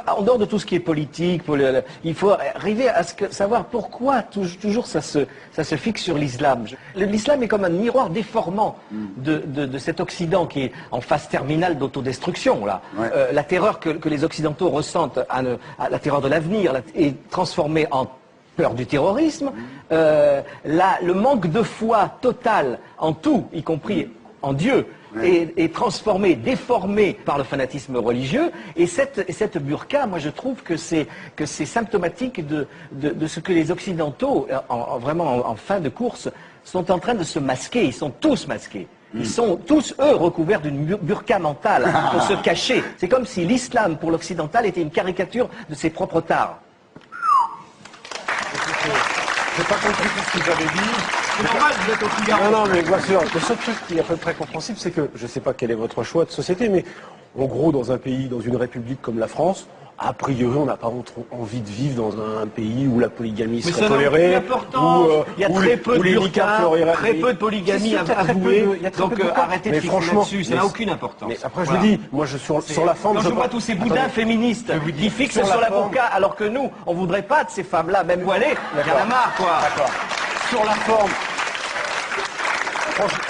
En dehors de tout ce qui est politique, il faut arriver à savoir pourquoi toujours ça se fixe sur l'islam. L'islam est comme un miroir déformant de cet Occident qui est en phase terminale d'autodestruction. Là. Ouais. La terreur que les Occidentaux ressentent, la terreur de l'avenir, est transformée en peur du terrorisme. Le manque de foi total en tout, y compris en Dieu, est transformé, déformé par le fanatisme religieux. Et cette burqa, moi je trouve que c'est symptomatique de ce que les Occidentaux, vraiment en fin de course, sont en train de se masquer. Ils sont tous masqués. Ils sont tous, eux, recouverts d'une burqa mentale pour se cacher. C'est comme si l'islam, pour l'occidental, était une caricature de ses propres tares. J'ai pas compris tout ce que vous avez dit. C'est normal, vous êtes au Figaro. Non, mais bien sûr, le seul truc qui est à peu près compréhensible, c'est que, je sais pas quel est votre choix de société, mais en gros, dans un pays, dans une république comme la France, a priori, on n'a pas envie de vivre dans un pays où la polygamie serait tolérée. Il y a très peu de burqa, très peu de polygamie avouée, donc arrêtez de fixer là-dessus, ça n'a aucune importance. Mais après, je vous dis, moi, sur la forme... Quand je vois tous ces boudins féministes qui fixent sur la burqa, alors que nous, on voudrait pas de ces femmes-là, même voilées, il y en a marre, quoi. D'accord. Sur la forme...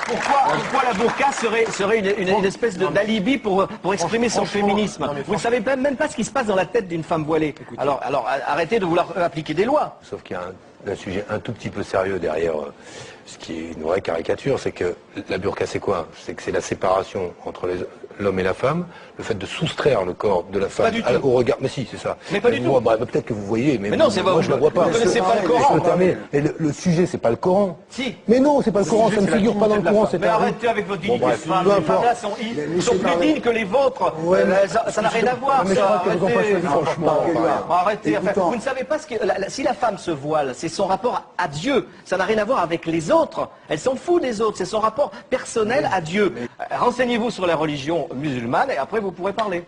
Pourquoi la burqa serait une espèce d'alibi pour exprimer son féminisme? Vous ne savez même pas ce qui se passe dans la tête d'une femme voilée. Alors arrêtez de vouloir appliquer des lois. Sauf qu'il y a un sujet un tout petit peu sérieux derrière ce qui est une vraie caricature, c'est que la burqa c'est quoi? C'est que c'est la séparation entre l'homme et la femme, le fait de soustraire le corps de la femme au regard. Mais si, c'est ça. Mais pas du tout. Peut-être que vous voyez, mais non, c'est moi je ne le vois pas. Vous ne connaissez pas le Coran. Mais le sujet, c'est pas le Coran. Si. Mais non, c'est pas le Coran, ça ne figure pas dans le Coran. Mais arrêtez avec votre dignité de femme. Les femmes-là sont plus dignes que les vôtres. Ça n'a rien à voir. Mais je crois que vous en passez, franchement. Arrêtez. Vous ne savez pas si la femme se voile, c'est son rapport à Dieu. Ça n'a rien à voir avec les autres. Elle s'en fout des autres. C'est son rapport personnel à Dieu. Renseignez-vous sur la religion musulmane et après vous pourrez parler.